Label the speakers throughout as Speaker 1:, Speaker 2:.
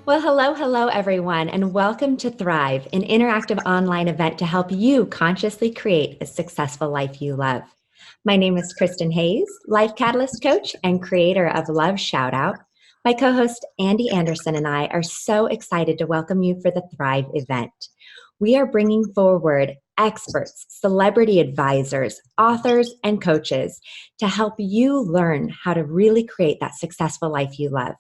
Speaker 1: Well, hello, everyone, and welcome to Thrive, an interactive online event to help you consciously create a successful life you love. My name is Kristen Hayes, Life Catalyst Coach and creator of Love Shoutout. My co-host Andy Anderson and I are so excited to welcome you for the Thrive event. We are bringing forward experts, celebrity advisors, authors, and coaches to help you learn how to really create that successful life you love.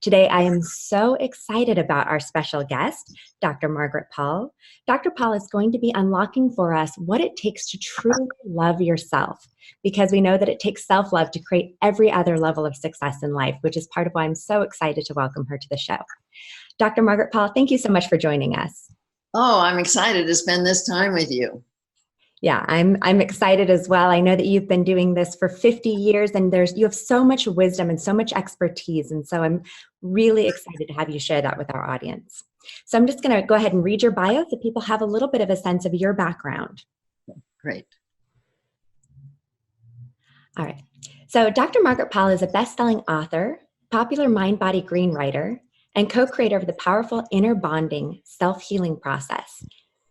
Speaker 1: Today, I am so excited about our special guest, Dr. Margaret Paul. Dr. Paul is going to be unlocking for us what it takes to truly love yourself, because we know that it takes self-love to create every other level of success in life, which is part of why I'm so excited to welcome her to the show. Dr. Margaret Paul, thank you so much for joining us.
Speaker 2: Oh, I'm excited to spend this time with you.
Speaker 1: Yeah, I'm excited as well. I know that you've been doing this for 50 years and you have so much wisdom and so much expertise. And so I'm really excited to have you share that with our audience. So I'm just going to go ahead and read your bio so people have a little bit of a sense of your background.
Speaker 2: Great.
Speaker 1: All right. So Dr. Margaret Paul is a best-selling author, popular mind-body green writer, and co-creator of the powerful inner bonding self-healing process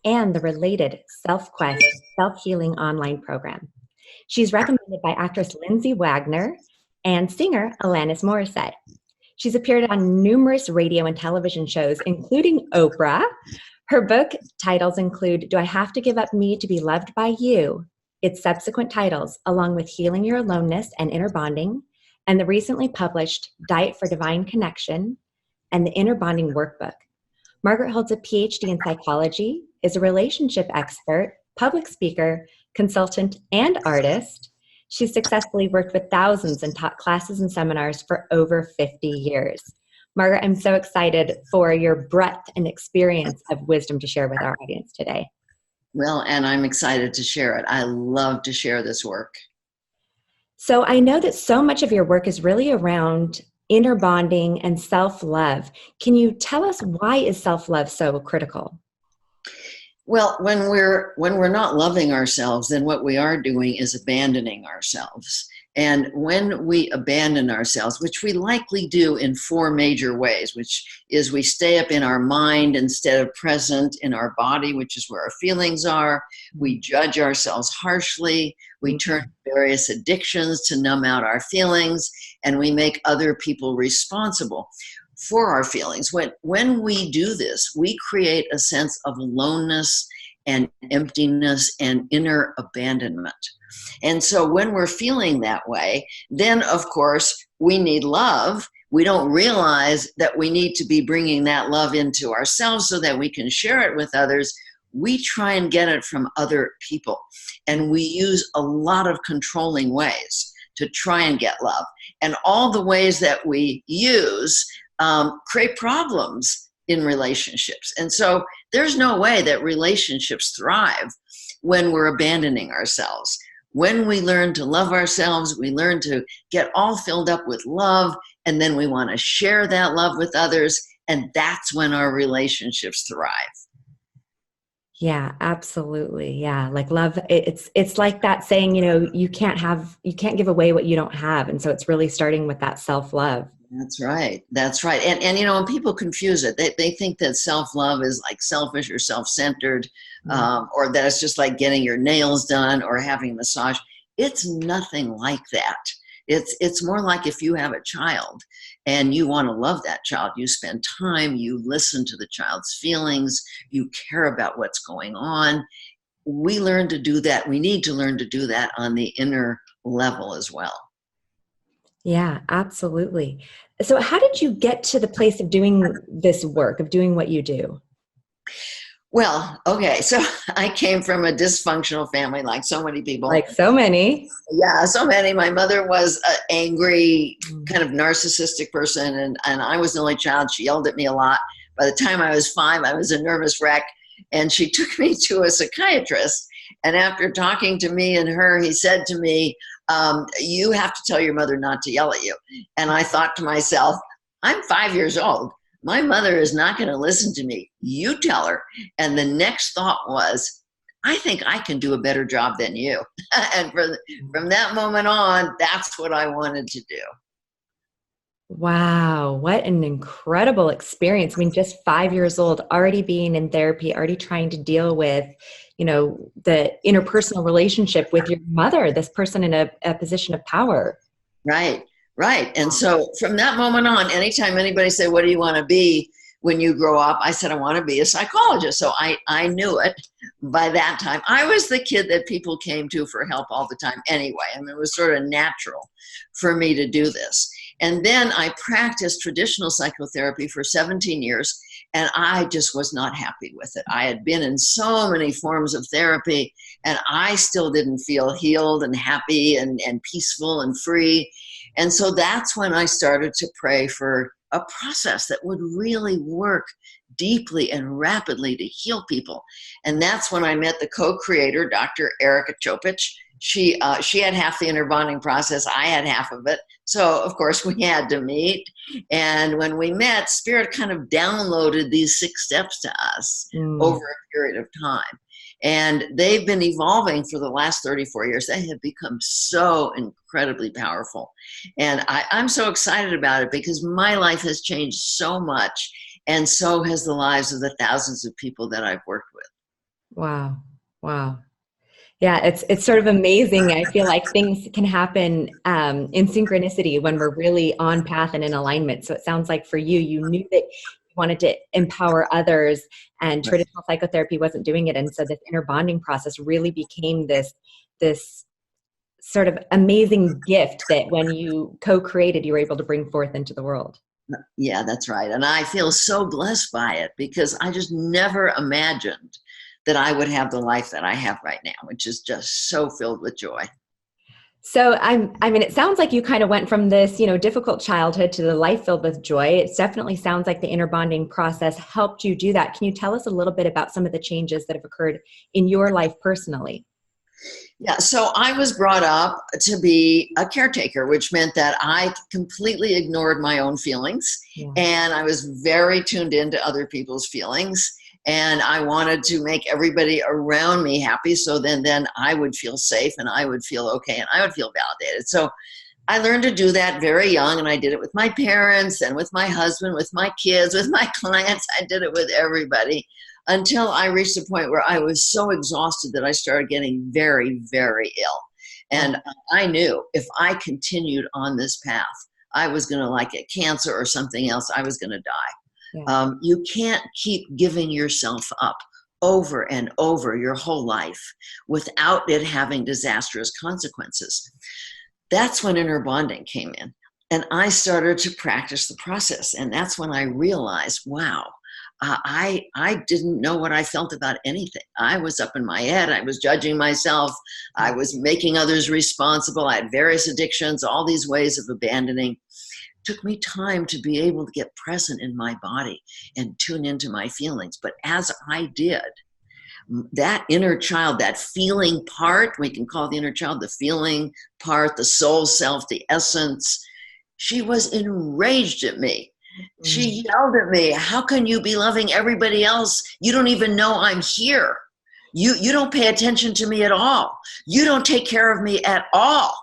Speaker 1: and the related Self-Quest self-healing online program. She's recommended by actress Lindsay Wagner and singer Alanis Morissette. She's appeared on numerous radio and television shows, including Oprah. Her book titles include Do I Have to Give Up Me to Be Loved by You? Its subsequent titles, along with Healing Your Aloneness and Inner Bonding, and the recently published Diet for Divine Connection and the Inner Bonding Workbook. Margaret holds a PhD in psychology, is a relationship expert, public speaker, consultant, and artist. She's successfully worked with thousands and taught classes and seminars for over 50 years. Margaret, I'm so excited for your breadth and experience of wisdom to share with our audience today.
Speaker 2: Well, and I'm excited to share it. I love to share this work.
Speaker 1: So I know that so much of your work is really around inner bonding and self-love. Can you tell us why is self-love so critical?
Speaker 2: Well, when we're not loving ourselves, then what we are doing is abandoning ourselves. And when we abandon ourselves, which we likely do in four major ways, which is we stay up in our mind instead of present in our body, which is where our feelings are. We judge ourselves harshly. We turn to various addictions to numb out our feelings, and we make other people responsible for our feelings. When we do this, we create a sense of aloneness and emptiness and inner abandonment. And so when we're feeling that way, then of course we need love. We don't realize that we need to be bringing that love into ourselves so that we can share it with others. We try and get it from other people. And we use a lot of controlling ways to try and get love. And all the ways that we use create problems in relationships. And so there's no way that relationships thrive when we're abandoning ourselves. When we learn to love ourselves, we learn to get all filled up with love, and then we want to share that love with others, and that's when our relationships thrive.
Speaker 1: Yeah, absolutely. Yeah. Like love, it's like that saying, you can't give away what you don't have. And so it's really starting with that self-love.
Speaker 2: That's right. That's right. And when people confuse it, they think that self-love is like selfish or self-centered, or that it's just like getting your nails done or having a massage. It's nothing like that. It's more like if you have a child and you want to love that child, you spend time, you listen to the child's feelings, you care about what's going on. We learn to do that. We need to learn to do that on the inner level as well.
Speaker 1: Yeah, absolutely. So how did you get to the place of doing this work, of doing what you do?
Speaker 2: Well, okay, so I came from a dysfunctional family, like so many people.
Speaker 1: Like so many.
Speaker 2: Yeah, so many. My mother was an angry, kind of narcissistic person, and I was the only child. She yelled at me a lot. By the time I was 5, I was a nervous wreck, and she took me to a psychiatrist. And after talking to me and her, he said to me, you have to tell your mother not to yell at you. And I thought to myself, I'm 5 years old. My mother is not going to listen to me. You tell her. And the next thought was, I think I can do a better job than you. And from that moment on, that's what I wanted to do.
Speaker 1: Wow, what an incredible experience. I mean, just 5 years old, already being in therapy, already trying to deal with, the interpersonal relationship with your mother, this person in a position of power.
Speaker 2: Right, right. And so from that moment on, anytime anybody said, "What do you want to be when you grow up?" I said, "I want to be a psychologist." So I knew it by that time. I was the kid that people came to for help all the time anyway. I mean, it was sort of natural for me to do this. And then I practiced traditional psychotherapy for 17 years, and I just was not happy with it. I had been in so many forms of therapy, and I still didn't feel healed and happy and peaceful and free. And so that's when I started to pray for a process that would really work deeply and rapidly to heal people. And that's when I met the co-creator, Dr. Erica Chopich. She had half the inner bonding process. I had half of it. So of course we had to meet. And when we met, Spirit kind of downloaded these 6 steps to us over a period of time. And they've been evolving for the last 34 years. They have become so incredibly powerful. And I'm so excited about it because my life has changed so much. And so has the lives of the thousands of people that I've worked with.
Speaker 1: Wow. Wow. Yeah, it's sort of amazing. I feel like things can happen in synchronicity when we're really on path and in alignment. So it sounds like for you, you knew that you wanted to empower others, and
Speaker 2: Right.
Speaker 1: traditional psychotherapy wasn't doing it. And so this inner bonding process really became this sort of amazing gift that when you co-created, you were able to bring forth into the world.
Speaker 2: Yeah, that's right. And I feel so blessed by it because I just never imagined that I would have the life that I have right now, which is just so filled with joy.
Speaker 1: So I mean, it sounds like you kind of went from this, difficult childhood to the life filled with joy. It definitely sounds like the inner bonding process helped you do that. Can you tell us a little bit about some of the changes that have occurred in your life personally?
Speaker 2: Yeah, so I was brought up to be a caretaker, which meant that I completely ignored my own feelings,
Speaker 1: Yeah.
Speaker 2: and I was very tuned into other people's feelings. And I wanted to make everybody around me happy, so then I would feel safe and I would feel okay and I would feel validated. So I learned to do that very young, and I did it with my parents and with my husband, with my kids, with my clients. I did it with everybody until I reached a point where I was so exhausted that I started getting very, very ill. And I knew if I continued on this path, I was going to like get cancer or something else. I was going to die.
Speaker 1: Yeah.
Speaker 2: You can't keep giving yourself up over and over your whole life without it having disastrous consequences. That's when inner bonding came in. And I started to practice the process. And that's when I realized, wow, I didn't know what I felt about anything. I was up in my head. I was judging myself. I was making others responsible. I had various addictions, all these ways of abandoning. It took me time to be able to get present in my body and tune into my feelings. But as I did, that inner child, that feeling part, we can call the inner child the feeling part, the soul self, the essence, she was enraged at me. She yelled at me, "How can you be loving everybody else? You don't even know I'm here. You don't pay attention to me at all. You don't take care of me at all.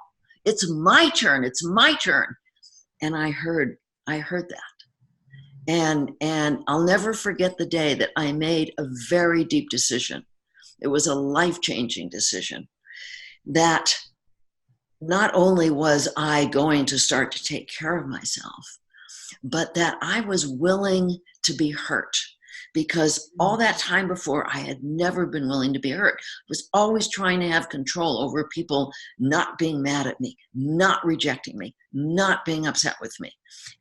Speaker 2: It's my turn. It's my turn." And I heard that. And I'll never forget the day that I made a very deep decision. It was a life-changing decision that not only was I going to start to take care of myself, but that I was willing to be hurt, because all that time before I had never been willing to be hurt. I was always trying to have control over people not being mad at me, not rejecting me, not being upset with me.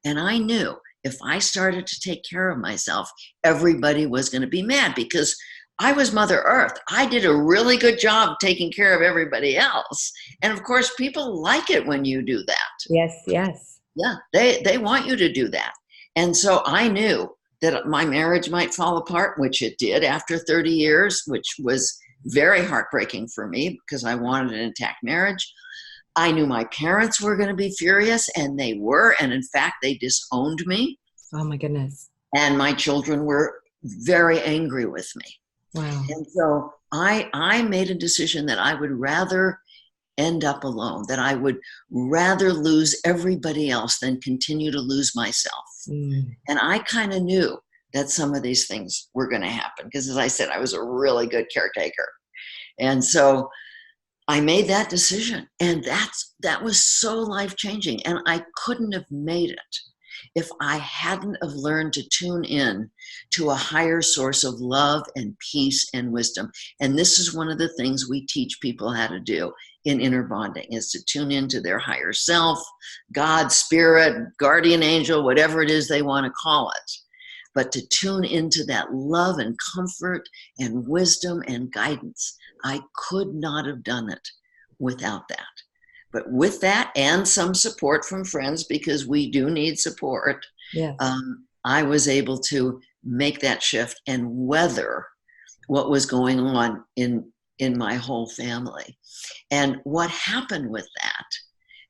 Speaker 2: And I knew if I started to take care of myself, everybody was going to be mad because I was Mother Earth. I did a really good job taking care of everybody else. And of course, people like it when you do that.
Speaker 1: Yes, yes.
Speaker 2: Yeah, they want you to do that. And so I knew that my marriage might fall apart, which it did after 30 years, which was very heartbreaking for me because I wanted an intact marriage. I knew my parents were going to be furious, and they were. And in fact, they disowned me.
Speaker 1: Oh my goodness.
Speaker 2: And my children were very angry with me.
Speaker 1: Wow.
Speaker 2: And so I made a decision that I would rather end up alone, that I would rather lose everybody else than continue to lose myself. And I kind of knew that some of these things were going to happen because, as I said, I was a really good caretaker. And so I made that decision, and that was so life-changing, and I couldn't have made it if I hadn't have learned to tune in to a higher source of love and peace and wisdom. And this is one of the things we teach people how to do in inner bonding, is to tune into their higher self, God, spirit, guardian angel, whatever it is they want to call it. But to tune into that love and comfort and wisdom and guidance. I could not have done it without that. But with that and some support from friends, because we do need support,
Speaker 1: Yes.
Speaker 2: I was able to make that shift and weather what was going on in my whole family. And what happened with that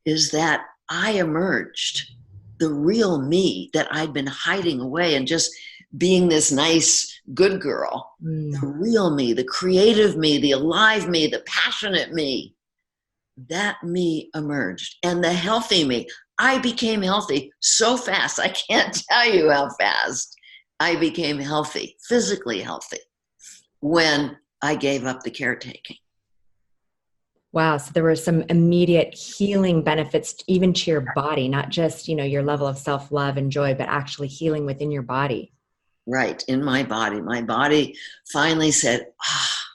Speaker 2: is that I emerged, the real me that I'd been hiding away and just being this nice, good girl, the real me, the creative me, the alive me, the passionate me, that me emerged. And the healthy me, I became healthy so fast. I can't tell you how fast I became healthy, physically healthy, when I gave up the caretaking.
Speaker 1: Wow. So there were some immediate healing benefits even to your body, not just, your level of self-love and joy, but actually healing within your body.
Speaker 2: Right, in my body. My body finally said,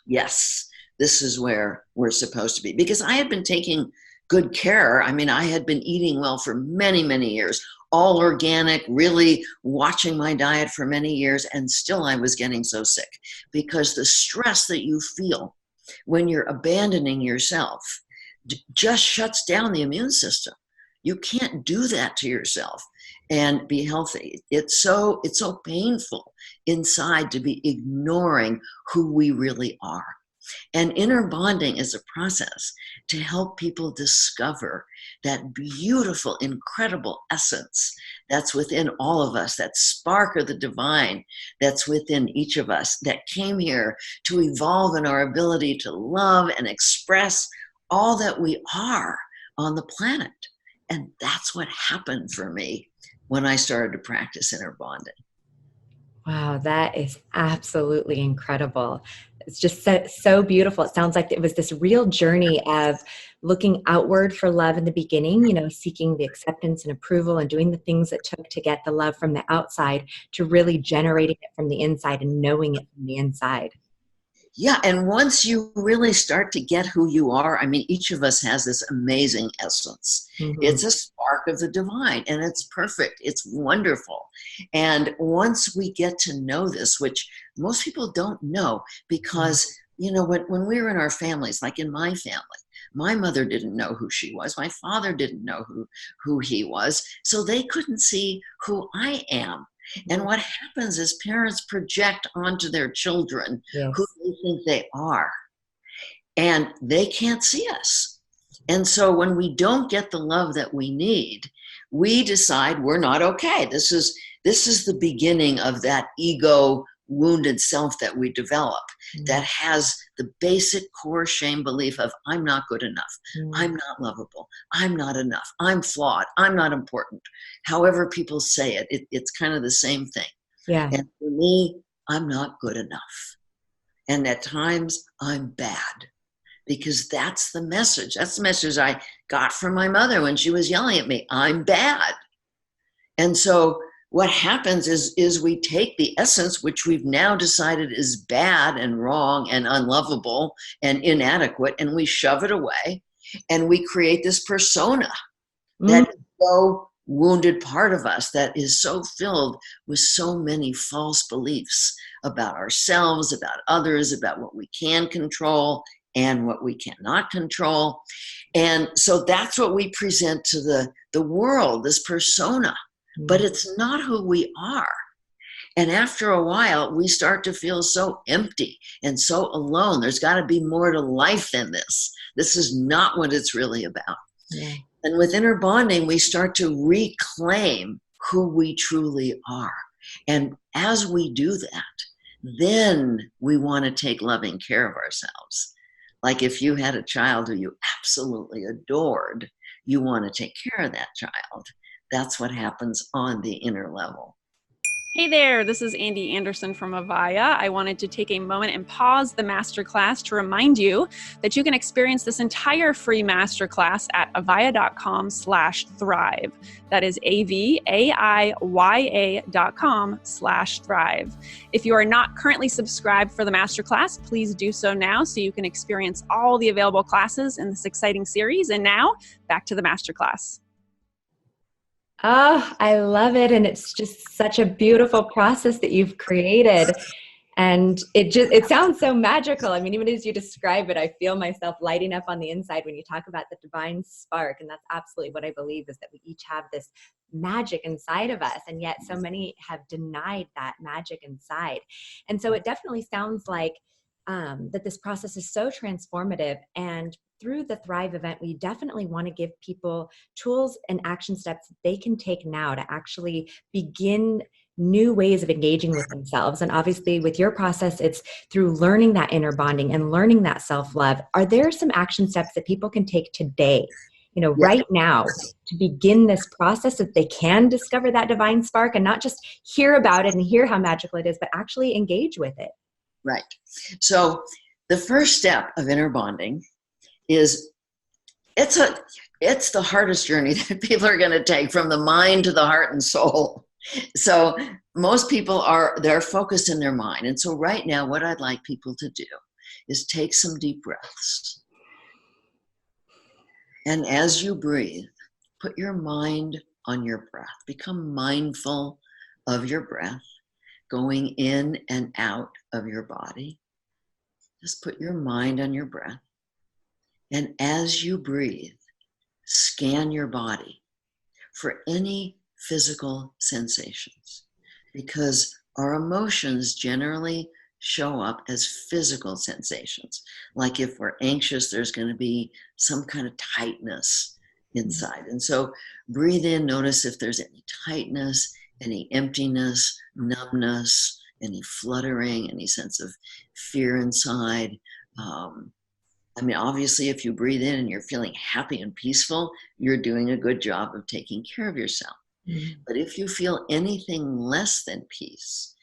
Speaker 2: yes, this is where we're supposed to be. Because I had been taking good care. I mean, I had been eating well for many, many years, all organic, really watching my diet for many years, and still I was getting so sick because the stress that you feel when you're abandoning yourself just shuts down the immune system. You can't do that to yourself and be healthy. It's so painful inside to be ignoring who we really are. And inner bonding is a process to help people discover that beautiful, incredible essence that's within all of us, that spark of the divine that's within each of us, that came here to evolve in our ability to love and express all that we are on the planet. And that's what happened for me when I started to practice inner bonding.
Speaker 1: Wow, that is absolutely incredible. It's just so beautiful. It sounds like it was this real journey of looking outward for love in the beginning, seeking the acceptance and approval and doing the things it took to get the love from the outside to really generating it from the inside and knowing it from the inside.
Speaker 2: Yeah, and once you really start to get who you are, I mean, each of us has this amazing essence.
Speaker 1: Mm-hmm.
Speaker 2: It's a spark of the divine, and it's perfect. It's wonderful. And once we get to know this, which most people don't know, because, when we were in our families, like in my family, my mother didn't know who she was. My father didn't know who he was. So they couldn't see who I am. And what happens is parents project onto their children who they think they are, and they can't see us. And so when we don't get the love that we need, we decide we're not okay. This is the beginning of that ego wounded self that we develop, that has the basic core shame belief of I'm not good enough, I'm not lovable, I'm not enough, I'm flawed, I'm not important. However people say it, it's kind of the same thing.
Speaker 1: Yeah.
Speaker 2: And for me, I'm not good enough. And at times I'm bad, because that's the message. That's the message I got from my mother when she was yelling at me, I'm bad. And so what happens is we take the essence, which we've now decided is bad and wrong and unlovable and inadequate, and we shove it away, and we create this persona that is so wounded part of us, that is so filled with so many false beliefs about ourselves, about others, about what we can control and what we cannot control. And so that's what we present to the world, this persona. But it's not who we are. And after a while, we start to feel so empty and so alone. There's got to be more to life than this. This is not what it's really about. Yeah. And with inner bonding, we start to reclaim who we truly are. And as we do that, then we want to take loving care of ourselves. Like if you had a child who you absolutely adored, you want to take care of that child. That's what happens on the inner level.
Speaker 3: Hey there, this is Andy Anderson from AVAIYA. I wanted to take a moment and pause the masterclass to remind you that you can experience this entire free masterclass at avaya.com/thrive. That is AVAIYA.com/thrive. If you are not currently subscribed for the masterclass, please do so now so you can experience all the available classes in this exciting series. And now, back to the masterclass.
Speaker 1: Oh, I love it. And it's just such a beautiful process that you've created. And it sounds so magical. I mean, even as you describe it, I feel myself lighting up on the inside when you talk about the divine spark. And that's absolutely what I believe, is that we each have this magic inside of us. And yet so many have denied that magic inside. And so it definitely sounds like that this process is so transformative. And through the Thrive event, we definitely want to give people tools and action steps they can take now to actually begin new ways of engaging with themselves. And obviously with your process, it's through learning that inner bonding and learning that self-love. Are there some action steps that people can take today, right now, to begin this process, that they can discover that divine spark and not just hear about it and hear how magical it is, but actually engage with it?
Speaker 2: Right. So the first step of inner bonding is it's the hardest journey that people are going to take, from the mind to the heart and soul. So most people they're focused in their mind. And so right now, what I'd like people to do is take some deep breaths. And as you breathe, put your mind on your breath. Become mindful of your breath going in and out of your body. Just put your mind on your breath. And as you breathe, scan your body for any physical sensations, because our emotions generally show up as physical sensations. Like if we're anxious, there's going to be some kind of tightness inside. And so breathe in, notice if there's any tightness, any emptiness, numbness, any fluttering, any sense of fear inside. Obviously, if you breathe in and you're feeling happy and peaceful, you're doing a good job of taking care of yourself. Mm-hmm. But if you feel anything less than peace,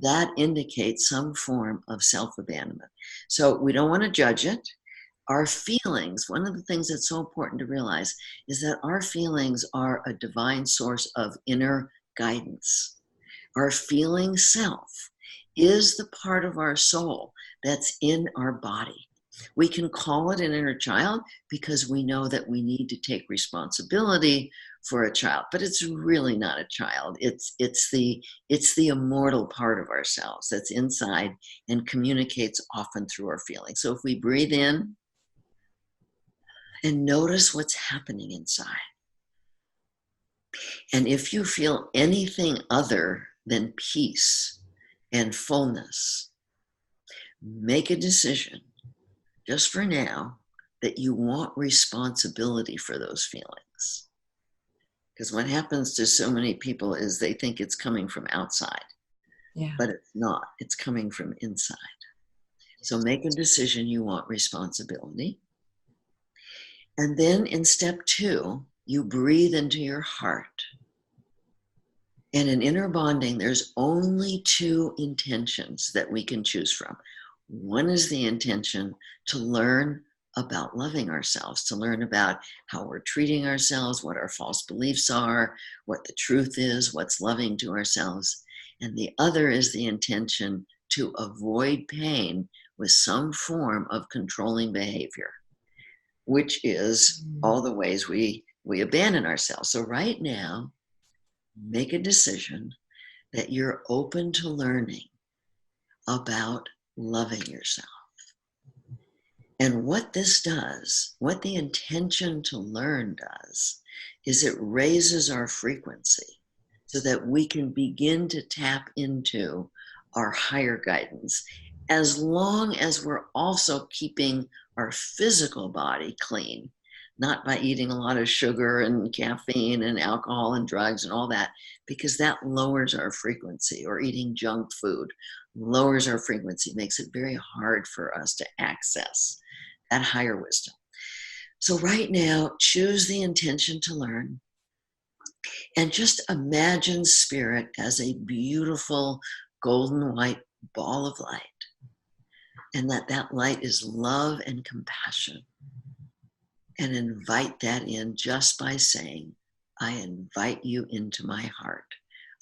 Speaker 2: that indicates some form of self-abandonment. So we don't want to judge it. Our feelings, one of the things that's so important to realize is that our feelings are a divine source of inner guidance. Our feeling self is the part of our soul that's in our body. We can call it an inner child because we know that we need to take responsibility for a child, but it's really not a child. It's the immortal part of ourselves that's inside and communicates often through our feelings. So if we breathe in and notice what's happening inside, and if you feel anything other than peace and fullness, make a decision just for now that you want responsibility for those feelings. Because what happens to so many people is they think it's coming from outside, but it's not. It's coming from inside. So make a decision you want responsibility. And then in step 2, you breathe into your heart. And in inner bonding, there's only 2 intentions that we can choose from. One is the intention to learn about loving ourselves, to learn about how we're treating ourselves, what our false beliefs are, what the truth is, what's loving to ourselves. And the other is the intention to avoid pain with some form of controlling behavior, which is all the ways we abandon ourselves. So right now, make a decision that you're open to learning about loving yourself. And what this does, what the intention to learn does, is it raises our frequency so that we can begin to tap into our higher guidance, as long as we're also keeping our physical body clean, not by eating a lot of sugar and caffeine and alcohol and drugs and all that, because that lowers our frequency, or eating junk food lowers our frequency, makes it very hard for us to access that higher wisdom. So right now, choose the intention to learn and just imagine spirit as a beautiful golden white ball of light. And that light is love and compassion. And invite that in just by saying, I invite you into my heart.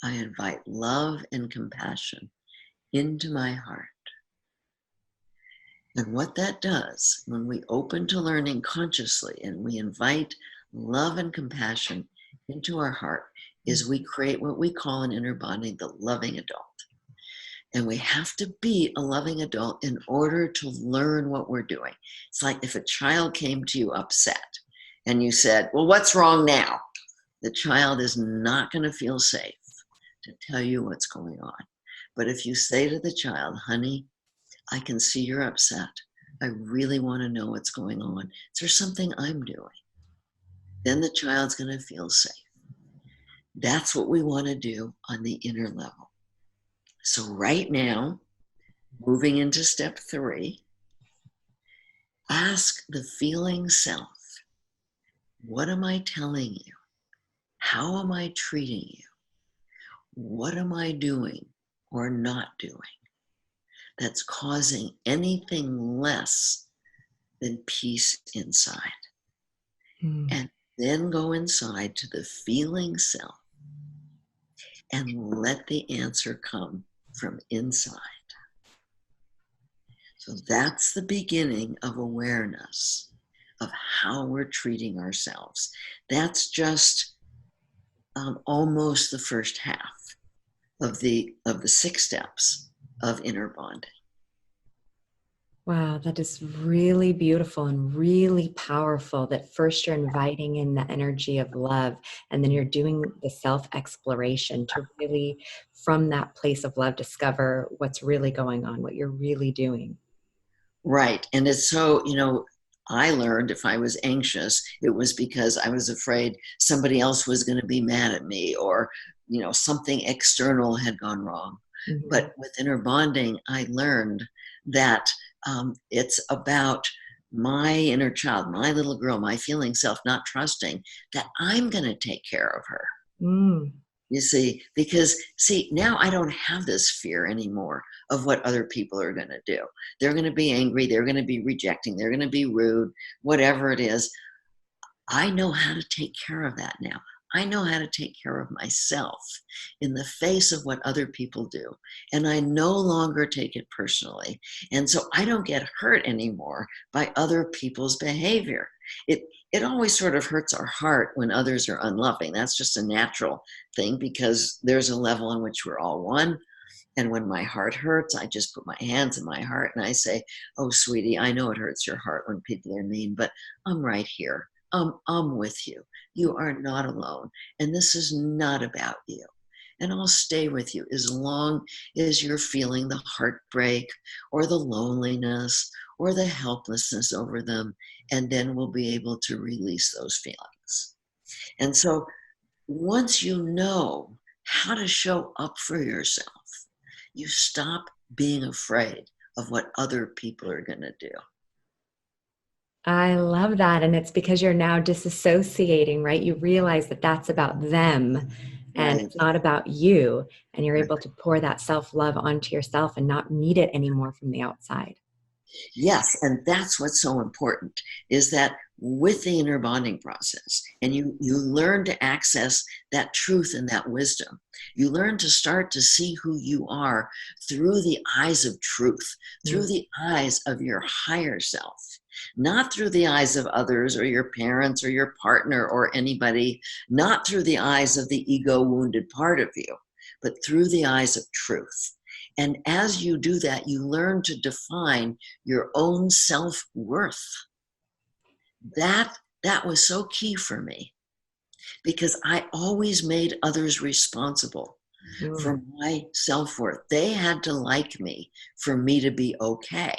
Speaker 2: I invite love and compassion into my heart. And what that does, when we open to learning consciously and we invite love and compassion into our heart, is we create what we call in inner bonding the loving adult. And we have to be a loving adult in order to learn what we're doing. It's like if a child came to you upset and you said, well, what's wrong now? The child is not going to feel safe to tell you what's going on. But if you say to the child, honey, I can see you're upset. I really want to know what's going on. Is there something I'm doing? Then the child's going to feel safe. That's what we want to do on the inner level. So right now, moving into step 3, ask the feeling self, what am I telling you? How am I treating you? What am I doing or not doing that's causing anything less than peace inside? And then go inside to the feeling self and let the answer come from inside. So that's the beginning of awareness of how we're treating ourselves. That's just almost the first half of the 6 steps of inner bonding.
Speaker 1: Wow, that is really beautiful and really powerful that first you're inviting in the energy of love, and then you're doing the self-exploration to really, from that place of love, discover what's really going on, what you're really doing.
Speaker 2: Right. And it's so, I learned if I was anxious, it was because I was afraid somebody else was going to be mad at me or, something external had gone wrong.
Speaker 1: Mm-hmm.
Speaker 2: But with inner bonding, I learned that it's about my inner child, my little girl, my feeling self, not trusting that I'm going to take care of her. You see, because now I don't have this fear anymore of what other people are going to do. They're going to be angry. They're going to be rejecting. They're going to be rude, whatever it is. I know how to take care of that now. I know how to take care of myself in the face of what other people do. And I no longer take it personally. And so I don't get hurt anymore by other people's behavior. It always sort of hurts our heart when others are unloving. That's just a natural thing because there's a level on which we're all one. And when my heart hurts, I just put my hands in my heart and I say, oh, sweetie, I know it hurts your heart when people are mean, but I'm right here. I'm with you. You are not alone. And this is not about you. And I'll stay with you as long as you're feeling the heartbreak or the loneliness or the helplessness over them. And then we'll be able to release those feelings. And so once you know how to show up for yourself, you stop being afraid of what other people are going to do.
Speaker 1: I love that. And it's because you're now disassociating, right? You realize that that's about them and
Speaker 2: Right.
Speaker 1: it's not about you. And you're able to pour that self-love onto yourself and not need it anymore from the outside.
Speaker 2: Yes, and that's what's so important, is that with the inner bonding process, and you learn to access that truth and that wisdom. You learn to start to see who you are through the eyes of truth, through the eyes of your higher self, not through the eyes of others or your parents or your partner or anybody, not through the eyes of the ego-wounded part of you, but through the eyes of truth. And as you do that, you learn to define your own self-worth. That was so key for me because I always made others responsible for my self-worth. They had to like me for me to be okay.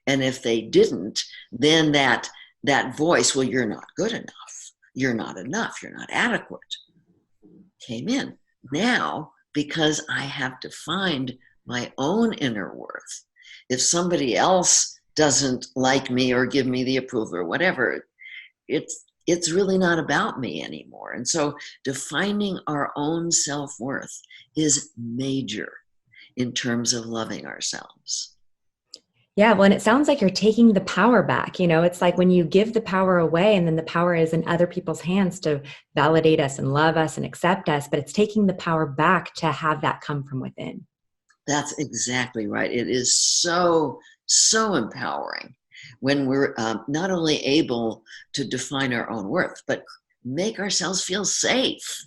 Speaker 2: And if they didn't, then that voice, well, you're not good enough. You're not enough. You're not adequate, came in. Now, because I have defined my own inner worth, if somebody else doesn't like me or give me the approval or whatever, it's really not about me anymore. And so defining our own self-worth is major in terms of loving ourselves.
Speaker 1: Yeah, well, and it sounds like you're taking the power back. It's like when you give the power away and then the power is in other people's hands to validate us and love us and accept us, but it's taking the power back to have that come from within.
Speaker 2: That's exactly right. It is so, so empowering when we're not only able to define our own worth, but make ourselves feel safe.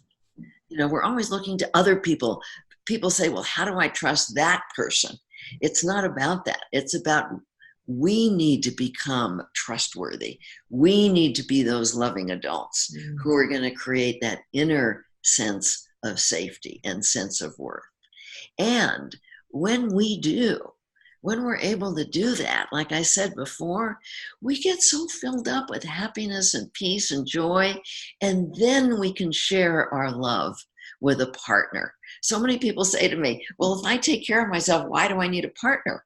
Speaker 2: We're always looking to other people. People say, well, how do I trust that person? It's not about that. It's about we need to become trustworthy. We need to be those loving adults who are going to create that inner sense of safety and sense of worth. And when we're able to do that, like I said before, we get so filled up with happiness and peace and joy, and then we can share our love with a partner. So many people say to me, well, if I take care of myself, why do I need a partner?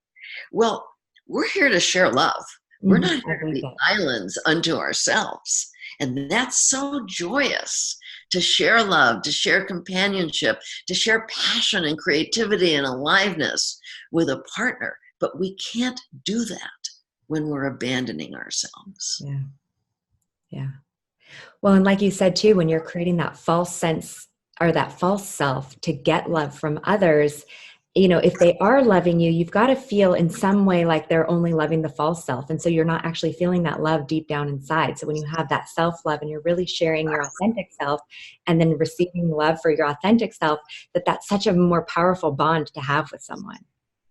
Speaker 2: Well, we're here to share love. We're not here to be islands unto ourselves. And that's so joyous, to share love, to share companionship, to share passion and creativity and aliveness with a partner. But we can't do that when we're abandoning ourselves.
Speaker 1: Yeah. Yeah. Well, and like you said too, when you're creating that false sense or that false self to get love from others, if they are loving you, you've got to feel in some way like they're only loving the false self. And so you're not actually feeling that love deep down inside. So when you have that self-love and you're really sharing your authentic self and then receiving love for your authentic self, that's such a more powerful bond to have with someone.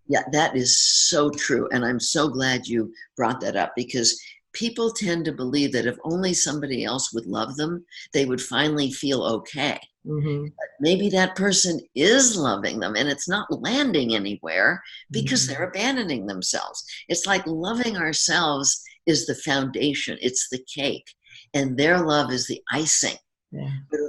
Speaker 2: Yeah, that is so true. And I'm so glad you brought that up, because people tend to believe that if only somebody else would love them, they would finally feel okay.
Speaker 1: Mm-hmm.
Speaker 2: But maybe that person is loving them and it's not landing anywhere because they're abandoning themselves. It's like loving ourselves is the foundation, it's the cake, and their love is the icing.
Speaker 1: Yeah.
Speaker 2: But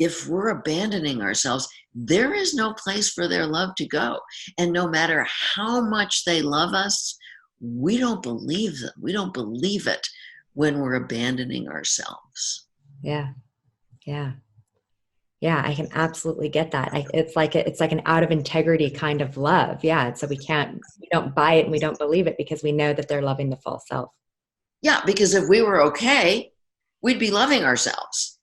Speaker 2: if we're abandoning ourselves, there is no place for their love to go. And no matter how much they love us, we don't believe them. We don't believe it when we're abandoning ourselves.
Speaker 1: Yeah. Yeah. Yeah, I can absolutely get that. It's like an out of integrity kind of love. Yeah. So we don't buy it and we don't believe it because we know that they're loving the false self.
Speaker 2: Yeah, because if we were okay, we'd be loving ourselves.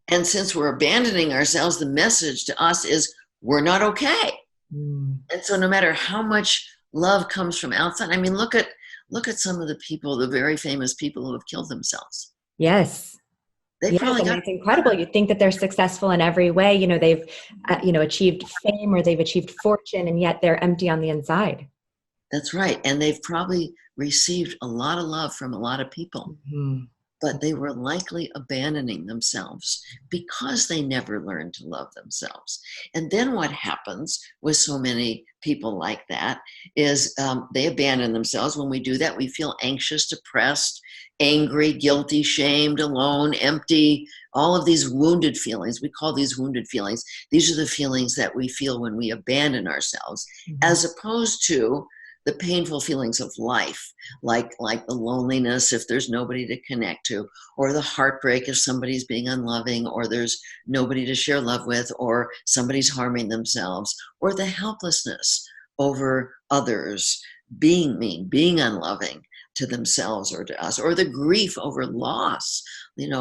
Speaker 2: And since we're abandoning ourselves, the message to us is we're not okay. And so no matter how much love comes from outside, I mean, look at some of the people, the very famous people who have killed themselves.
Speaker 1: Yes. It's incredible. You think that they're successful in every way. They've, achieved fame or they've achieved fortune, and yet they're empty on the inside.
Speaker 2: That's right. And they've probably received a lot of love from a lot of people, but they were likely abandoning themselves because they never learned to love themselves. And then what happens with so many people like that is they abandon themselves. When we do that, we feel anxious, depressed, angry, guilty, shamed, alone, empty, all of these wounded feelings. We call these wounded feelings. These are the feelings that we feel when we abandon ourselves, as opposed to the painful feelings of life, like the loneliness if there's nobody to connect to, or the heartbreak if somebody's being unloving, or there's nobody to share love with, or somebody's harming themselves, or the helplessness over others being mean, being unloving to themselves or to us, or the grief over loss.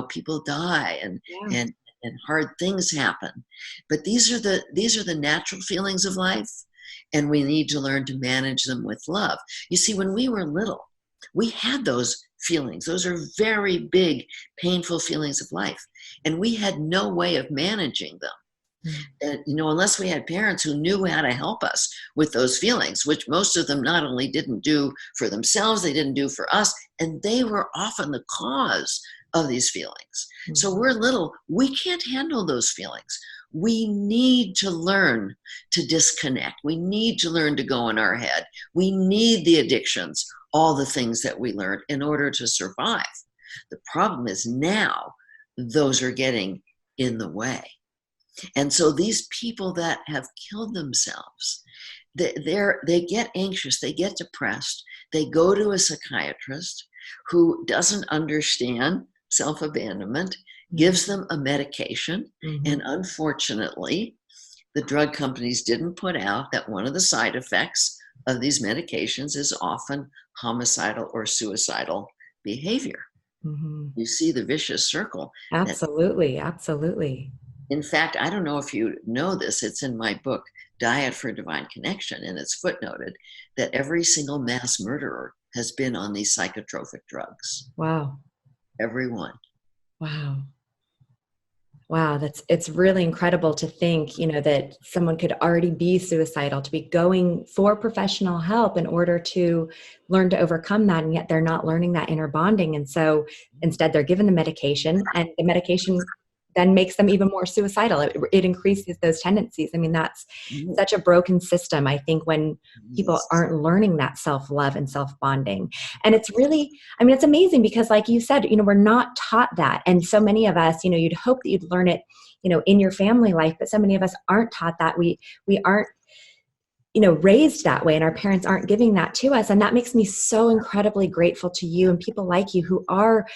Speaker 2: People die and hard things happen. But these are the natural feelings of life, and we need to learn to manage them with love. You see, when we were little, we had those feelings. Those are very big, painful feelings of life, and we had no way of managing them. And, unless we had parents who knew how to help us with those feelings, which most of them not only didn't do for themselves, they didn't do for us, and they were often the cause of these feelings. So we're little, we can't handle those feelings. We need to learn to disconnect. We need to learn to go in our head. We need the addictions, all the things that we learned in order to survive. The problem is now those are getting in the way. And so these people that have killed themselves, they get anxious, they get depressed, they go to a psychiatrist, who doesn't understand self-abandonment, gives them a medication, and unfortunately, the drug companies didn't put out that one of the side effects of these medications is often homicidal or suicidal behavior. You see the vicious circle.
Speaker 1: Absolutely, absolutely.
Speaker 2: In fact, I don't know if you know this, it's in my book, Diet for Divine Connection, and it's footnoted that every single mass murderer has been on these psychotropic drugs.
Speaker 1: Wow.
Speaker 2: Everyone.
Speaker 1: Wow. Wow, it's really incredible to think, that someone could already be suicidal, to be going for professional help in order to learn to overcome that, and yet they're not learning that inner bonding. And so instead they're given the medication, and the medication then makes them even more suicidal. It increases those tendencies. I mean, that's such a broken system, I think, when people aren't learning that self-love and self-bonding. And it's really, it's amazing because like you said, we're not taught that. And so many of us, you'd hope that you'd learn it, in your family life, but so many of us aren't taught that. We aren't, raised that way, and our parents aren't giving that to us. And that makes me so incredibly grateful to you and people like you who are,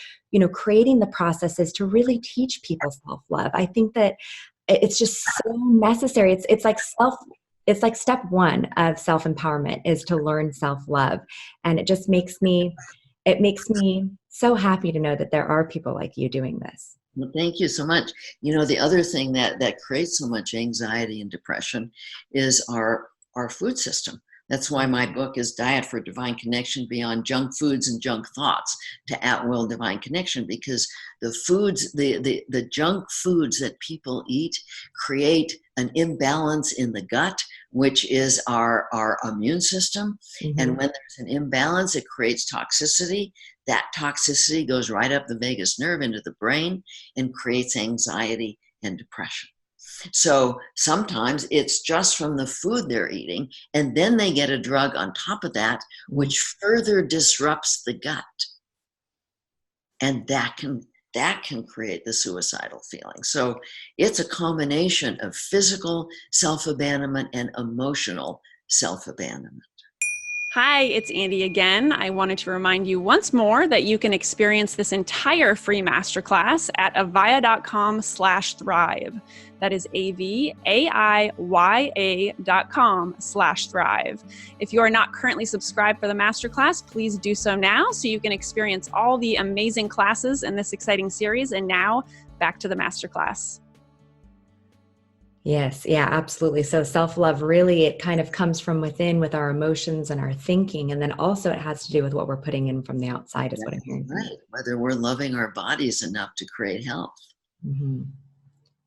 Speaker 1: creating the processes to really teach people self-love. I think that it's just so necessary. It's like step one of self-empowerment is to learn self-love. And it makes me so happy to know that there are people like you doing this.
Speaker 2: Well, thank you so much. The other thing that creates so much anxiety and depression is our food system. That's why my book is Diet for Divine Connection, Beyond Junk Foods and Junk Thoughts to At-Will Divine Connection, because the foods, the junk foods that people eat create an imbalance in the gut, which is our immune system. And when there's an imbalance, it creates toxicity. That toxicity goes right up the vagus nerve into the brain and creates anxiety and depression. So sometimes it's just from the food they're eating, and then they get a drug on top of that, which further disrupts the gut. And that can create the suicidal feeling. So it's a combination of physical self-abandonment and emotional self-abandonment.
Speaker 3: Hi, it's Andy again. I wanted to remind you once more that you can experience this entire free masterclass at avaiya.com/thrive. That is AVAIYA.com/thrive. If you are not currently subscribed for the masterclass, please do so now so you can experience all the amazing classes in this exciting series. And now back to the masterclass.
Speaker 1: Yes. Yeah, absolutely. So self-love really, it kind of comes from within with our emotions and our thinking. And then also it has to do with what we're putting in from the outside is what I'm hearing.
Speaker 2: Right. Whether we're loving our bodies enough to create health.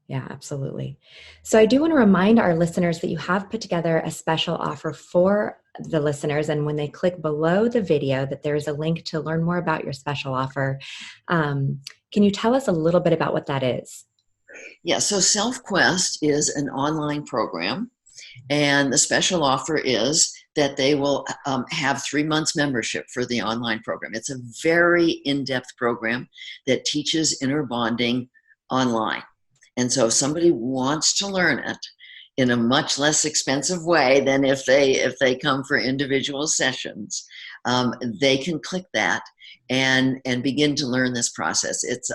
Speaker 1: Yeah, absolutely. So I do want to remind our listeners that you have put together a special offer for the listeners. And when they click below the video, that there's a link to learn more about your special offer. Can you tell us a little bit about what that is?
Speaker 2: Yeah, so SelfQuest is an online program, and the special offer is that they will have 3 months membership for the online program. It's a very in-depth program that teaches inner bonding online. And so if somebody wants to learn it in a much less expensive way than if they come for individual sessions, they can click that and begin to learn this process. It's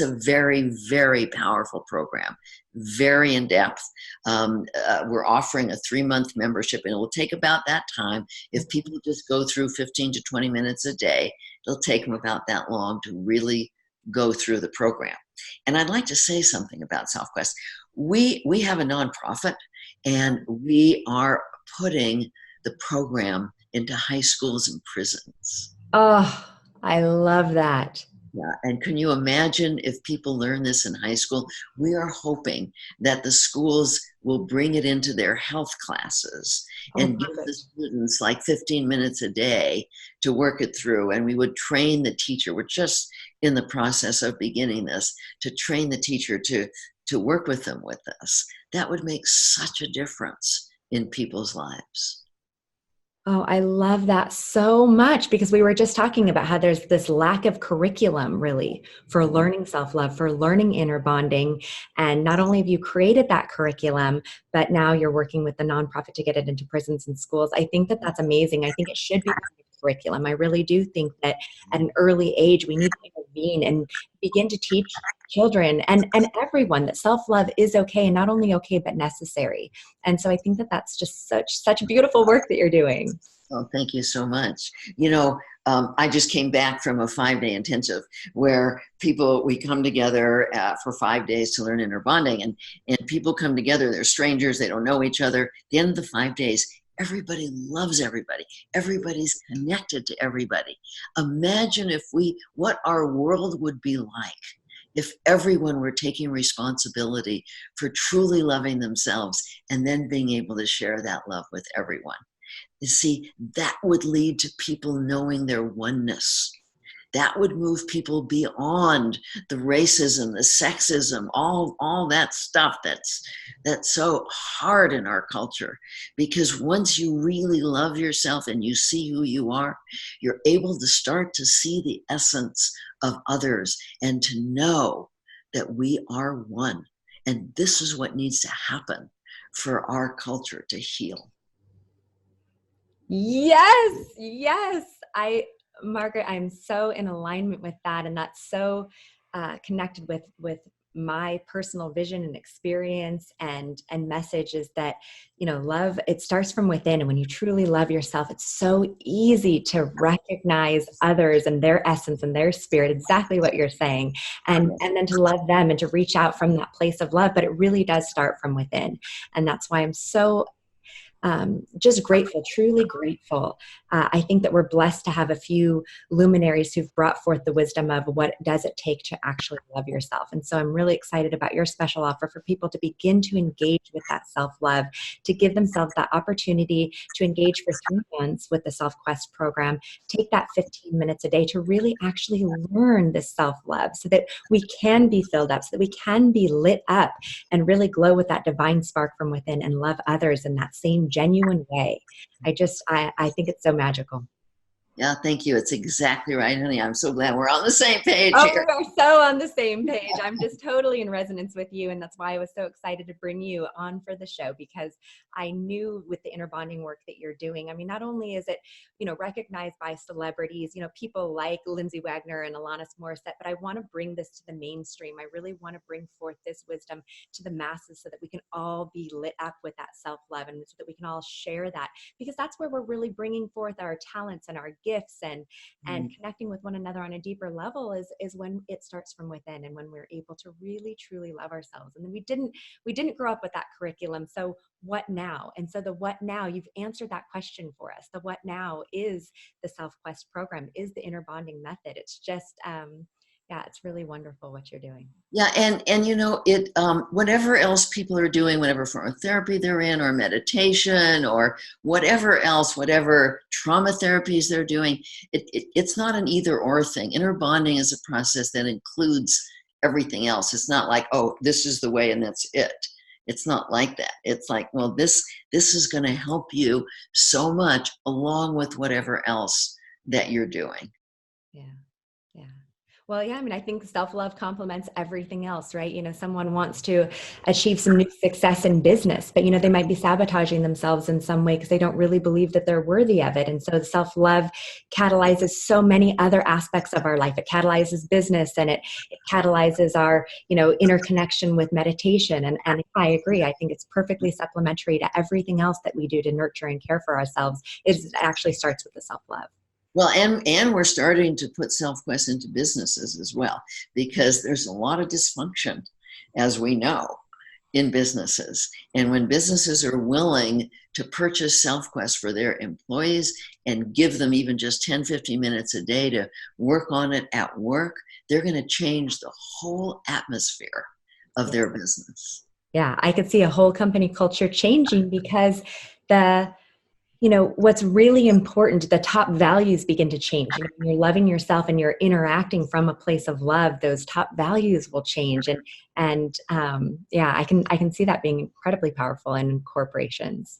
Speaker 2: a very, very powerful program, very in-depth. We're offering a 3-month membership, and it will take about that time. If people just go through 15 to 20 minutes a day, it'll take them about that long to really go through the program. And I'd like to say something about SelfQuest. We have a nonprofit, and we are putting the program into high schools and prisons.
Speaker 1: Oh, I love that.
Speaker 2: Yeah, and can you imagine if people learn this in high school? We are hoping that the schools will bring it into their health classes and give the students like 15 minutes a day to work it through. And we would train the teacher. We're just in the process of beginning this, to train the teacher to work with them with this. That would make such a difference in people's lives.
Speaker 1: Oh, I love that so much, because we were just talking about how there's this lack of curriculum really for learning self-love, for learning inner bonding. And not only have you created that curriculum, but now you're working with the nonprofit to get it into prisons and schools. I think that that's amazing. I think it should be curriculum. I really do think that at an early age, we need to intervene and begin to teach children and everyone that self-love is okay, and not only okay, but necessary. And so I think that that's just such beautiful work that you're doing.
Speaker 2: Oh, thank you so much. I just came back from a 5-day intensive where we come together for 5 days to learn inner bonding, and people come together, they're strangers, they don't know each other. At the end of the 5 days, everybody loves everybody. Everybody's connected to everybody. Imagine what our world would be like if everyone were taking responsibility for truly loving themselves and then being able to share that love with everyone. You see, that would lead to people knowing their oneness. That would move people beyond the racism, the sexism, all that stuff that's so hard in our culture. Because once you really love yourself and you see who you are, you're able to start to see the essence of others and to know that we are one. And this is what needs to happen for our culture to heal.
Speaker 1: Yes. Margaret, I'm so in alignment with that. And that's so connected with my personal vision and experience and message is that, love, it starts from within. And when you truly love yourself, it's so easy to recognize others and their essence and their spirit, exactly what you're saying. And then to love them and to reach out from that place of love. But it really does start from within. And that's why I'm so just grateful, truly grateful. I think that we're blessed to have a few luminaries who've brought forth the wisdom of what does it take to actually love yourself. And so I'm really excited about your special offer for people to begin to engage with that self-love, to give themselves that opportunity to engage for 3 months with the Self-Quest program. Take that 15 minutes a day to really actually learn this self-love so that we can be filled up, so that we can be lit up and really glow with that divine spark from within and love others in that same genuine way. I think it's so magical.
Speaker 2: Yeah, thank you. It's exactly right, honey. I'm so glad we're on the same page here.
Speaker 1: We're so on the same page. I'm just totally in resonance with you. And that's why I was so excited to bring you on for the show, because I knew with the inner bonding work that you're doing, I mean, not only is it, recognized by celebrities, people like Lindsay Wagner and Alanis Morissette, but I want to bring this to the mainstream. I really want to bring forth this wisdom to the masses so that we can all be lit up with that self-love and so that we can all share that, because that's where we're really bringing forth our talents and our gifts and connecting with one another on a deeper level is when it starts from within and when we're able to really truly love ourselves. And then we didn't grow up with that curriculum. So what now? And so the what now, you've answered that question for us. The what now is the Self-Quest program, is the inner bonding method. It's just it's really wonderful what you're doing.
Speaker 2: Yeah, and whatever else people are doing, whatever form of therapy they're in, or meditation, or whatever else, whatever trauma therapies they're doing, it's not an either or thing. Inner bonding is a process that includes everything else. It's not like, oh, this is the way and that's it. It's not like that. It's like, well, this is going to help you so much along with whatever else that you're doing.
Speaker 1: Yeah. Well, yeah, I mean, I think self-love complements everything else, right? Someone wants to achieve some new success in business, but, they might be sabotaging themselves in some way because they don't really believe that they're worthy of it. And so self-love catalyzes so many other aspects of our life. It catalyzes business and it catalyzes our, interconnection with meditation. And I agree. I think it's perfectly supplementary to everything else that we do to nurture and care for ourselves. It actually starts with the self-love.
Speaker 2: Well, and we're starting to put Self-Quest into businesses as well, because there's a lot of dysfunction, as we know, in businesses. And when businesses are willing to purchase Self-Quest for their employees and give them even just 10, 15 minutes a day to work on it at work, they're going to change the whole atmosphere of their business.
Speaker 1: Yeah, I could see a whole company culture changing because what's really important, the top values begin to change. When you're loving yourself and you're interacting from a place of love, those top values will change. And I can see that being incredibly powerful in corporations.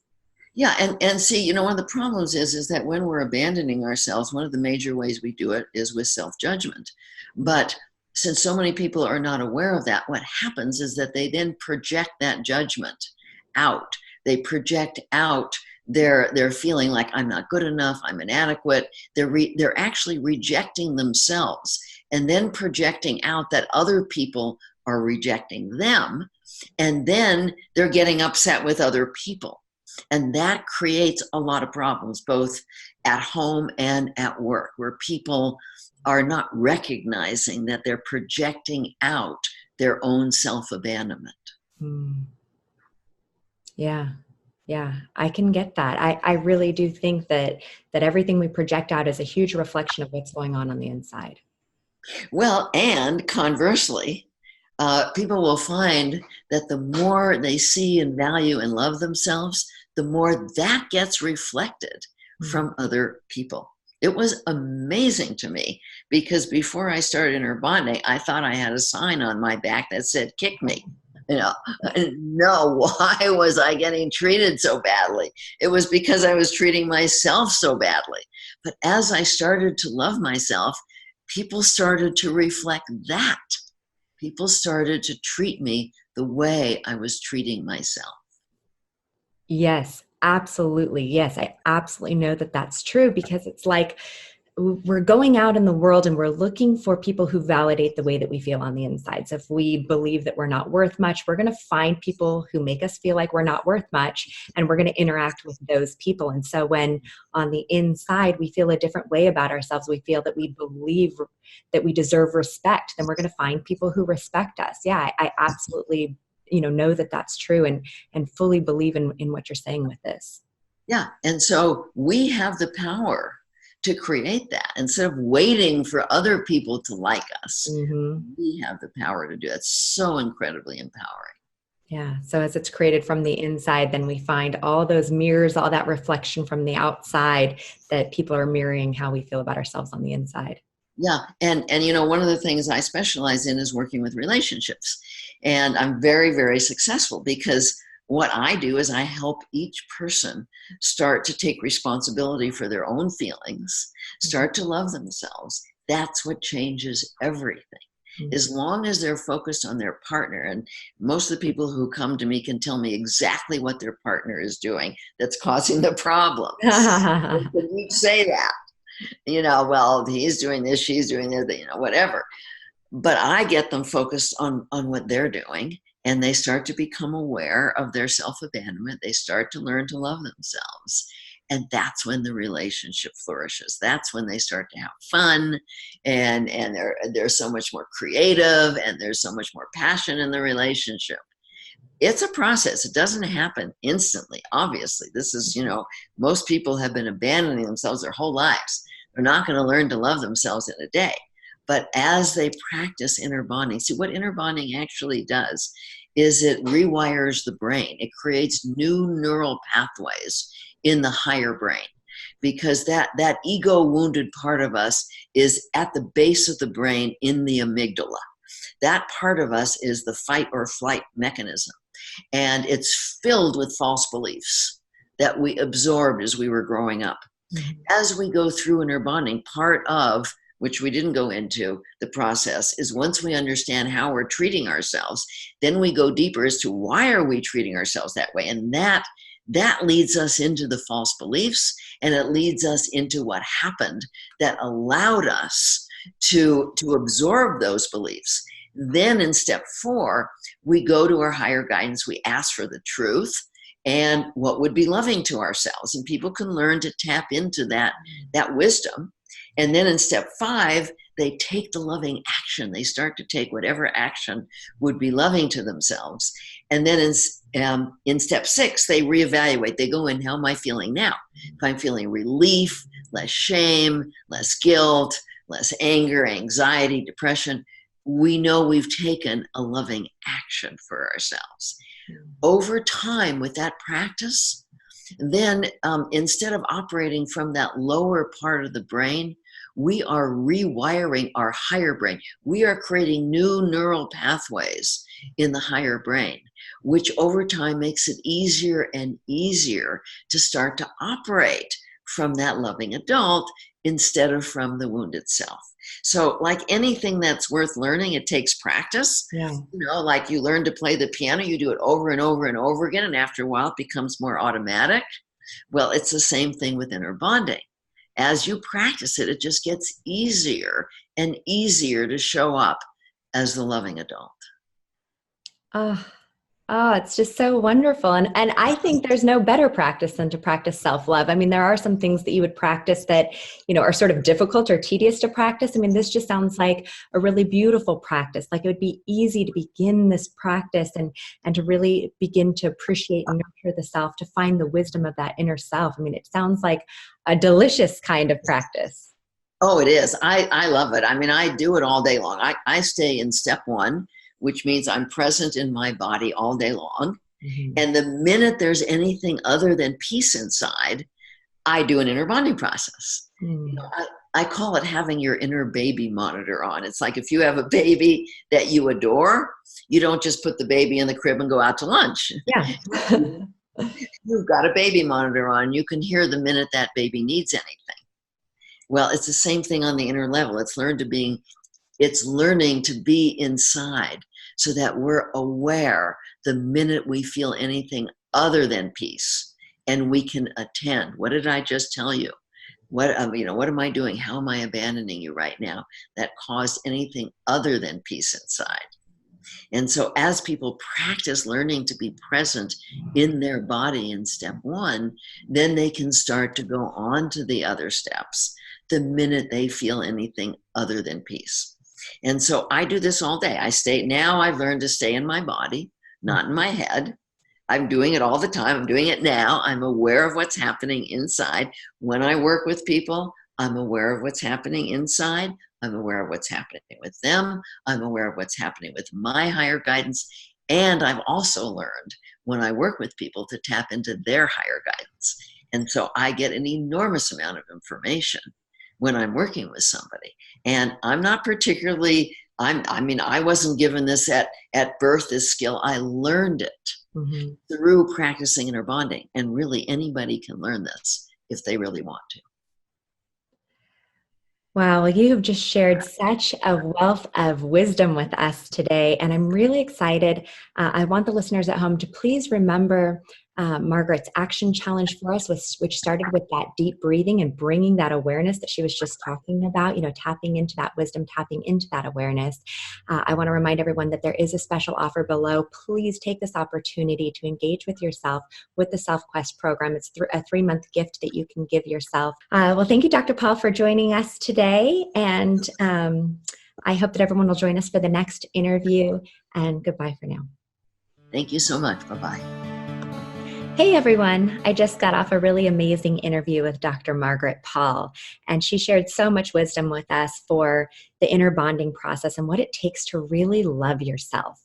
Speaker 2: Yeah, and see, one of the problems is that when we're abandoning ourselves, one of the major ways we do it is with self-judgment. But since so many people are not aware of that, what happens is that they then project that judgment out. They project out they're feeling like I'm not good enough, I'm inadequate. They're actually rejecting themselves and then projecting out that other people are rejecting them. And then they're getting upset with other people. And that creates a lot of problems, both at home and at work, where people are not recognizing that they're projecting out their own self-abandonment.
Speaker 1: Mm. Yeah. Yeah, I can get that. I really do think that everything we project out is a huge reflection of what's going on the inside.
Speaker 2: Well, and conversely, people will find that the more they see and value and love themselves, the more that gets reflected from other people. It was amazing to me because before I started inner bonding, I thought I had a sign on my back that said, "Kick me." You know, no, why was I getting treated so badly? It was because I was treating myself so badly. But as I started to love myself, people started to reflect that. People started to treat me the way I was treating myself.
Speaker 1: Yes, absolutely. Yes, I absolutely know that that's true because it's like we're going out in the world and we're looking for people who validate the way that we feel on the inside. So if we believe that we're not worth much, we're going to find people who make us feel like we're not worth much, and we're going to interact with those people. And so when on the inside we feel a different way about ourselves, we feel that we believe that we deserve respect, then we're going to find people who respect us. Yeah, I absolutely know that that's true, and fully believe in what you're saying with this.
Speaker 2: Yeah, and so we have the power to create that. Instead of waiting for other people to like us, we have the power to do it. It's so incredibly empowering.
Speaker 1: Yeah. So as it's created from the inside, then we find all those mirrors, all that reflection from the outside, that people are mirroring how we feel about ourselves on the inside.
Speaker 2: Yeah. And one of the things I specialize in is working with relationships. And I'm very, very successful because what I do is I help each person start to take responsibility for their own feelings, start to love themselves. That's what changes everything. As long as they're focused on their partner, and most of the people who come to me can tell me exactly what their partner is doing that's causing the problems. You say that, well, he's doing this, she's doing that, whatever. But I get them focused on what they're doing. And they start to become aware of their self-abandonment. They start to learn to love themselves. And that's when the relationship flourishes. That's when they start to have fun, and they're so much more creative, and there's so much more passion in the relationship. It's a process. It doesn't happen instantly, obviously. This is, most people have been abandoning themselves their whole lives. They're not going to learn to love themselves in a day. But as they practice inner bonding, see what inner bonding actually does is it rewires the brain. It creates new neural pathways in the higher brain, because that ego wounded part of us is at the base of the brain in the amygdala. That part of us is the fight or flight mechanism. And it's filled with false beliefs that we absorbed as we were growing up. As we go through inner bonding, part of which we didn't go into the process, is once we understand how we're treating ourselves, then we go deeper as to why are we treating ourselves that way. And that leads us into the false beliefs, and it leads us into what happened that allowed us to absorb those beliefs. Then in step 4, we go to our higher guidance, we ask for the truth and what would be loving to ourselves. And people can learn to tap into that wisdom. And then in step 5, they take the loving action. They start to take whatever action would be loving to themselves. And then in step 6, they reevaluate. They go in, how am I feeling now? If I'm feeling relief, less shame, less guilt, less anger, anxiety, depression, we know we've taken a loving action for ourselves. Over time with that practice, then instead of operating from that lower part of the brain, we are rewiring our higher brain. We are creating new neural pathways in the higher brain, which over time makes it easier and easier to start to operate from that loving adult instead of from the wounded self. So like anything that's worth learning, it takes practice.
Speaker 1: Yeah.
Speaker 2: Like you learn to play the piano, you do it over and over and over again, and after a while it becomes more automatic. Well, it's the same thing with inner bonding. As you practice it, it just gets easier and easier to show up as the loving adult.
Speaker 1: Oh, oh, it's just so wonderful. And I think there's no better practice than to practice self-love. I mean, there are some things that you would practice that, are sort of difficult or tedious to practice. I mean, this just sounds like a really beautiful practice. Like it would be easy to begin this practice and to really begin to appreciate and nurture the self, to find the wisdom of that inner self. I mean, it sounds like a delicious kind of practice.
Speaker 2: Oh, it is. I love it. I mean, I do it all day long. I stay in step one, which means I'm present in my body all day long.
Speaker 1: Mm-hmm.
Speaker 2: And the minute there's anything other than peace inside, I do an inner bonding process.
Speaker 1: Mm.
Speaker 2: I call it having your inner baby monitor on. It's like if you have a baby that you adore, you don't just put the baby in the crib and go out to lunch.
Speaker 1: Yeah.
Speaker 2: You've got a baby monitor on. You can hear the minute that baby needs anything. Well, it's the same thing on the inner level. It's learning to be inside so that we're aware the minute we feel anything other than peace, and we can attend. What did I just tell you? What am I doing? How am I abandoning you right now that caused anything other than peace inside? And so as people practice learning to be present in their body in step one, then they can start to go on to the other steps the minute they feel anything other than peace. And so I do this all day. Now I've learned to stay in my body, not in my head. I'm doing it all the time. I'm doing it now. I'm aware of what's happening inside. When I work with people, I'm aware of what's happening inside. I'm aware of what's happening with them. I'm aware of what's happening with my higher guidance. And I've also learned when I work with people to tap into their higher guidance. And so I get an enormous amount of information when I'm working with somebody. And I'm not particularly, I wasn't given this at birth, this skill. I learned it through practicing inner bonding. And really anybody can learn this if they really want to.
Speaker 1: Wow, you have just shared such a wealth of wisdom with us today, and I'm really excited. I want the listeners at home to please remember Margaret's action challenge for us, which started with that deep breathing and bringing that awareness that she was just talking about, tapping into that wisdom, tapping into that awareness. I want to remind everyone that there is a special offer below. Please take this opportunity to engage with yourself with the Self Quest program. It's a 3-month gift that you can give yourself. Well, thank you, Dr. Paul, for joining us today. And I hope that everyone will join us for the next interview. And goodbye for now.
Speaker 2: Thank you so much. Bye-bye.
Speaker 1: Hey everyone, I just got off a really amazing interview with Dr. Margaret Paul, and she shared so much wisdom with us for the inner bonding process and what it takes to really love yourself.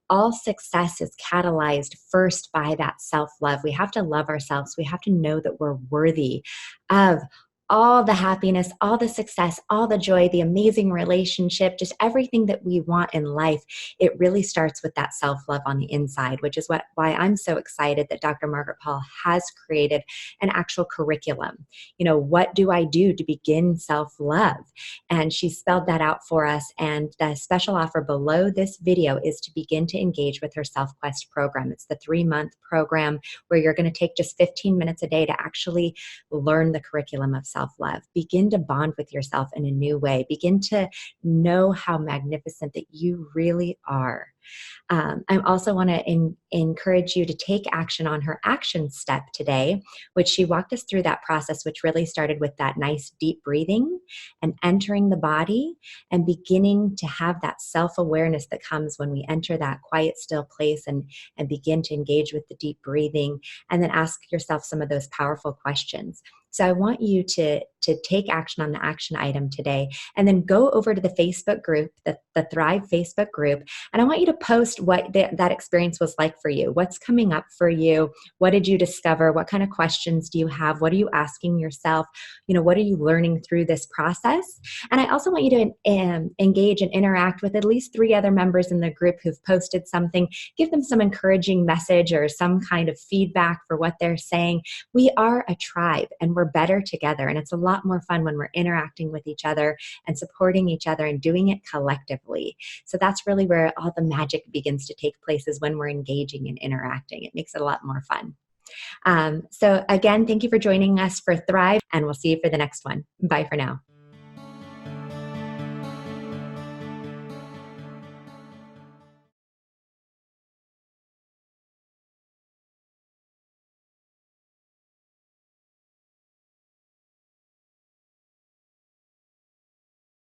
Speaker 1: All success is catalyzed first by that self-love. We have to love ourselves. We have to know that we're worthy of all the happiness, all the success, all the joy, the amazing relationship, just everything that we want in life. It really starts with that self-love on the inside, which is why I'm so excited that Dr. Margaret Paul has created an actual curriculum. What do I do to begin self-love? And she spelled that out for us. And the special offer below this video is to begin to engage with her Self Quest program. It's the 3-month program where you're going to take just 15 minutes a day to actually learn the curriculum of self-love. Begin to bond with yourself in a new way. Begin to know how magnificent that you really are. I also want to encourage you to take action on her action step today, which she walked us through that process, which really started with that nice deep breathing and entering the body and beginning to have that self-awareness that comes when we enter that quiet, still place and begin to engage with the deep breathing, and then ask yourself some of those powerful questions. So I want you to take action on the action item today, and then go over to the Facebook group, the Thrive Facebook group, and I want you to post what that experience was like for you. What's coming up for you? What did you discover? What kind of questions do you have? What are you asking yourself? What are you learning through this process? And I also want you to engage and interact with at least 3 other members in the group who've posted something. Give them some encouraging message or some kind of feedback for what they're saying. We are a tribe, and we're better together, and it's a lot more fun when we're interacting with each other and supporting each other and doing it collectively. So that's really where all the magic begins to take place, is when we're engaging and interacting. It makes it a lot more fun. So again, thank you for joining us for Thrive, and we'll see you for the next one. Bye for now.